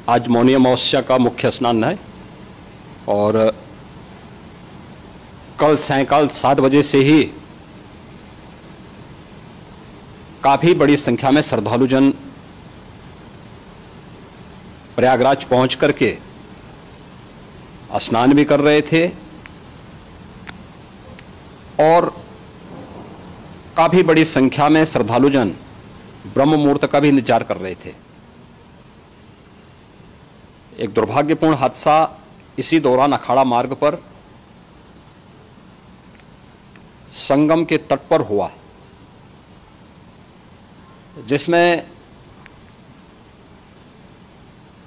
आज मौनी अमावस्या का मुख्य स्नान है और कल सायंकाल 7 बजे से ही काफ़ी बड़ी संख्या में श्रद्धालुजन प्रयागराज पहुंच करके स्नान भी कर रहे थे और काफ़ी बड़ी संख्या में श्रद्धालुजन ब्रह्म मुहूर्त का भी इंतजार कर रहे थे। एक दुर्भाग्यपूर्ण हादसा इसी दौरान अखाड़ा मार्ग पर संगम के तट पर हुआ, जिसमें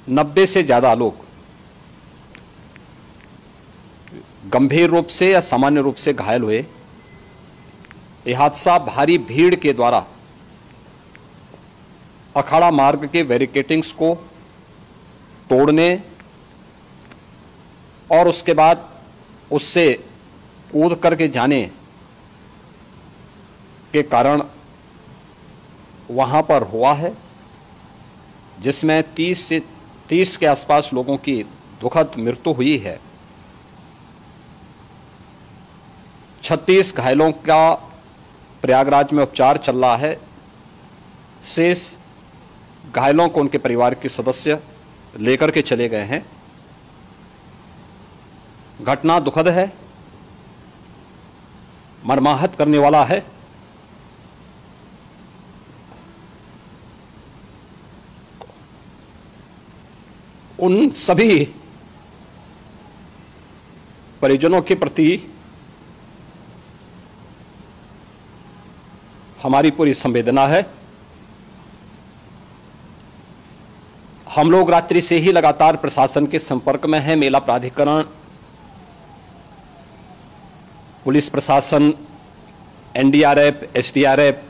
90 से ज़्यादा लोग गंभीर रूप से या सामान्य रूप से घायल हुए। यह हादसा भारी भीड़ के द्वारा अखाड़ा मार्ग के बैरिकेडिंग्स को तोड़ने और उसके बाद उससे कूद करके जाने के कारण वहां पर हुआ है, जिसमें 30 के आसपास लोगों की दुखद मृत्यु हुई है। 36 घायलों का प्रयागराज में उपचार चल रहा है। शेष घायलों को उनके परिवार के सदस्य लेकर के चले गए हैं। घटना दुखद है, मर्माहत करने वाला है। उन सभी परिजनों के प्रति हमारी पूरी संवेदना है। हम लोग रात्रि से ही लगातार प्रशासन के संपर्क में हैं। मेला प्राधिकरण, पुलिस प्रशासन, एनडीआरएफ, एसडीआरएफ,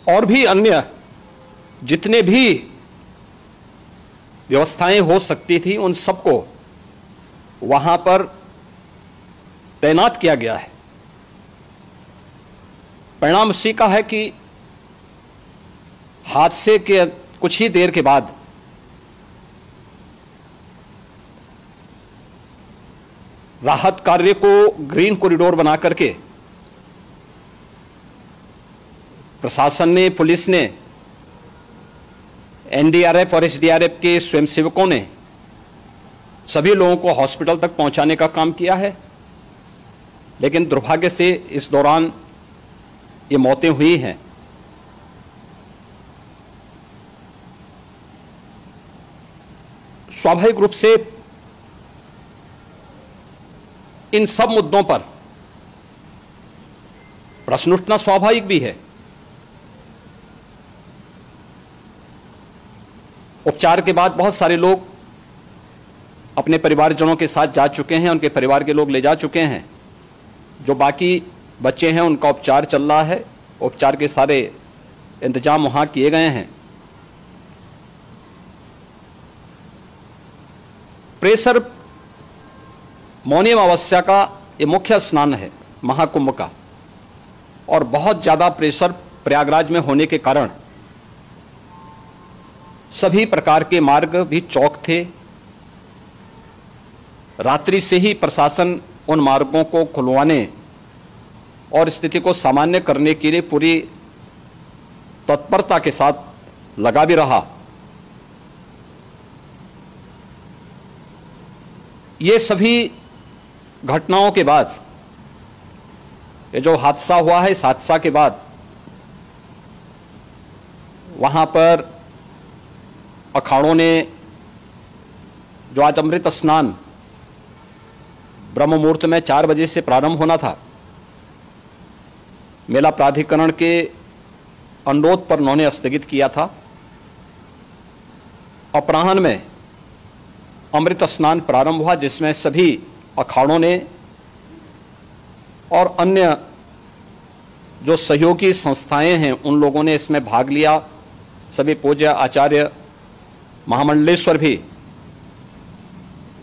और भी अन्य जितने भी व्यवस्थाएं हो सकती थी उन सबको वहां पर तैनात किया गया है। परिणाम इसी का है कि हादसे के कुछ ही देर के बाद राहत कार्य को ग्रीन कॉरिडोर बना करके प्रशासन ने, पुलिस ने, एनडीआरएफ और एसडीआरएफ के स्वयंसेवकों ने सभी लोगों को हॉस्पिटल तक पहुंचाने का काम किया है। लेकिन दुर्भाग्य से इस दौरान ये मौतें हुई हैं। स्वाभाविक रूप से इन सब मुद्दों पर प्रश्न उठना स्वाभाविक भी है। उपचार के बाद बहुत सारे लोग अपने परिवारजनों के साथ जा चुके हैं, उनके परिवार के लोग ले जा चुके हैं। जो बाकी बच्चे हैं उनका उपचार चल रहा है। उपचार के सारे इंतजाम वहां किए गए हैं। प्रेशर मौनी अमावस्या का ये मुख्य स्नान है महाकुंभ का, और बहुत ज़्यादा प्रेशर प्रयागराज में होने के कारण सभी प्रकार के मार्ग भी चौक थे। रात्रि से ही प्रशासन उन मार्गों को खुलवाने और स्थिति को सामान्य करने के लिए पूरी तत्परता के साथ लगा भी रहा। ये सभी घटनाओं के बाद, ये जो हादसा हुआ है, इस हादसा के बाद वहां पर अखाड़ों ने जो आज अमृत स्नान ब्रह्म मुहूर्त में 4 बजे से प्रारंभ होना था, मेला प्राधिकरण के अनुरोध पर उन्होंने स्थगित किया था। अपराह्न में अमृत स्नान प्रारंभ हुआ, जिसमें सभी अखाड़ों ने और अन्य जो सहयोगी संस्थाएं हैं उन लोगों ने इसमें भाग लिया। सभी पूज्य आचार्य महामंडलेश्वर भी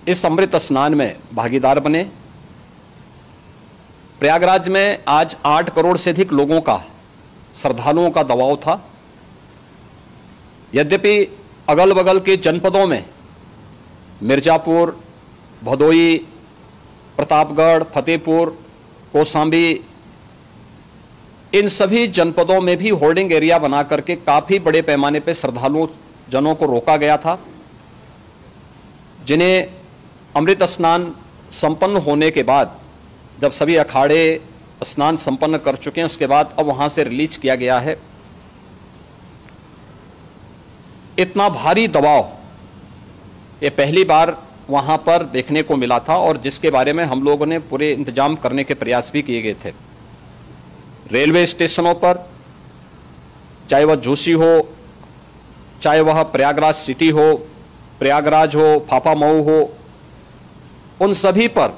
इस अमृत स्नान में भागीदार बने। प्रयागराज में आज 8 करोड़ से अधिक लोगों का श्रद्धालुओं का दबाव था। यद्यपि अगल बगल के जनपदों में मिर्जापुर, भदोई, प्रतापगढ़, फतेहपुर, कौशाम्बी, इन सभी जनपदों में भी होर्डिंग एरिया बना करके काफी बड़े पैमाने पर श्रद्धालुओं जनों को रोका गया था, जिन्हें अमृत स्नान संपन्न होने के बाद, जब सभी अखाड़े स्नान संपन्न कर चुके हैं, उसके बाद अब वहां से रिलीज किया गया है। इतना भारी दबाव ये पहली बार वहां पर देखने को मिला था, और जिसके बारे में हम लोगों ने पूरे इंतजाम करने के प्रयास भी किए गए थे। रेलवे स्टेशनों पर, चाहे वह जोशी हो, चाहे वह प्रयागराज सिटी हो, प्रयागराज हो, फाफामऊ हो, उन सभी पर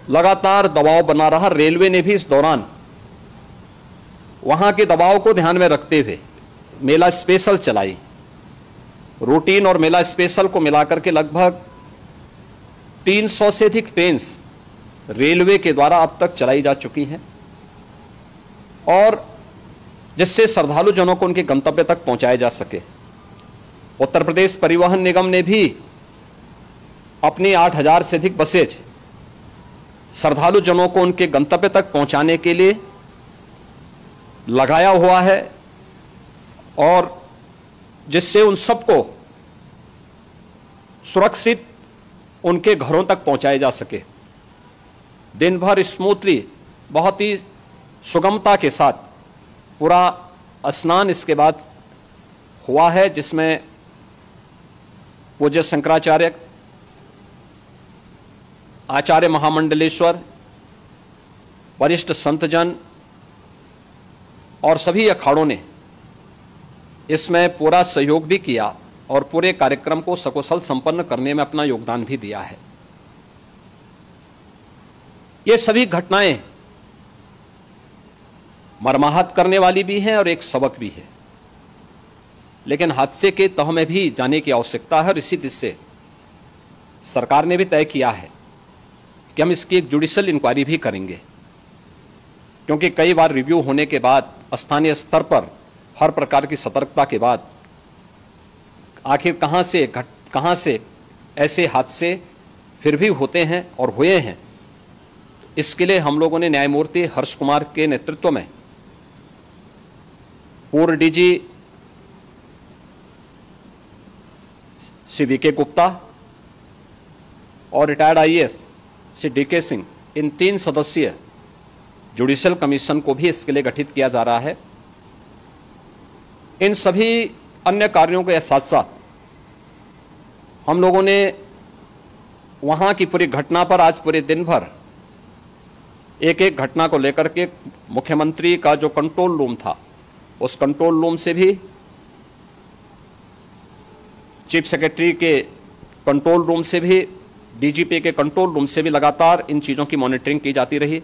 लगातार दबाव बना रहा। रेलवे ने भी इस दौरान वहां के दबाव को ध्यान में रखते हुए मेला स्पेशल चलाई। रूटीन और मेला स्पेशल को मिलाकर के लगभग 300 से अधिक ट्रेन्स रेलवे के द्वारा अब तक चलाई जा चुकी हैं, और जिससे श्रद्धालु जनों को उनके गंतव्य तक पहुंचाया जा सके। उत्तर प्रदेश परिवहन निगम ने भी अपनी 8000 से अधिक बसेज श्रद्धालु जनों को उनके गंतव्य तक पहुंचाने के लिए लगाया हुआ है, और जिससे उन सबको सुरक्षित उनके घरों तक पहुंचाया जा सके। दिन भर स्मूथली, बहुत ही सुगमता के साथ पूरा स्नान इसके बाद हुआ है, जिसमें पूज्य शंकराचार्य, आचार्य महामंडलेश्वर, वरिष्ठ संतजन और सभी अखाड़ों ने इसमें पूरा सहयोग भी किया और पूरे कार्यक्रम को सकुशल संपन्न करने में अपना योगदान भी दिया है। ये सभी घटनाएं मर्माहत करने वाली भी हैं और एक सबक भी है, लेकिन हादसे के तह में भी जाने की आवश्यकता है, और इसी दिशा से सरकार ने भी तय किया है कि हम इसकी एक जुडिशियल इंक्वायरी भी करेंगे, क्योंकि कई बार रिव्यू होने के बाद स्थानीय स्तर पर हर प्रकार की सतर्कता के बाद आखिर कहां से ऐसे हादसे फिर भी होते हैं और हुए हैं। इसके लिए हम लोगों ने न्यायमूर्ति हर्ष कुमार के नेतृत्व में पूर्व डीजी श्री वीके गुप्ता और retired IAS Shri D K Singh, इन 3 सदस्यीय जुडिशियल कमीशन को भी इसके लिए गठित किया जा रहा है। इन सभी अन्य कार्यों के साथ साथ हम लोगों ने वहां की पूरी घटना पर आज पूरे दिन भर एक एक घटना को लेकर के मुख्यमंत्री का जो कंट्रोल रूम था, उस कंट्रोल रूम से भी, चीफ सेक्रेटरी के कंट्रोल रूम से भी, डीजीपी के कंट्रोल रूम से भी लगातार इन चीज़ों की मॉनिटरिंग की जाती रही।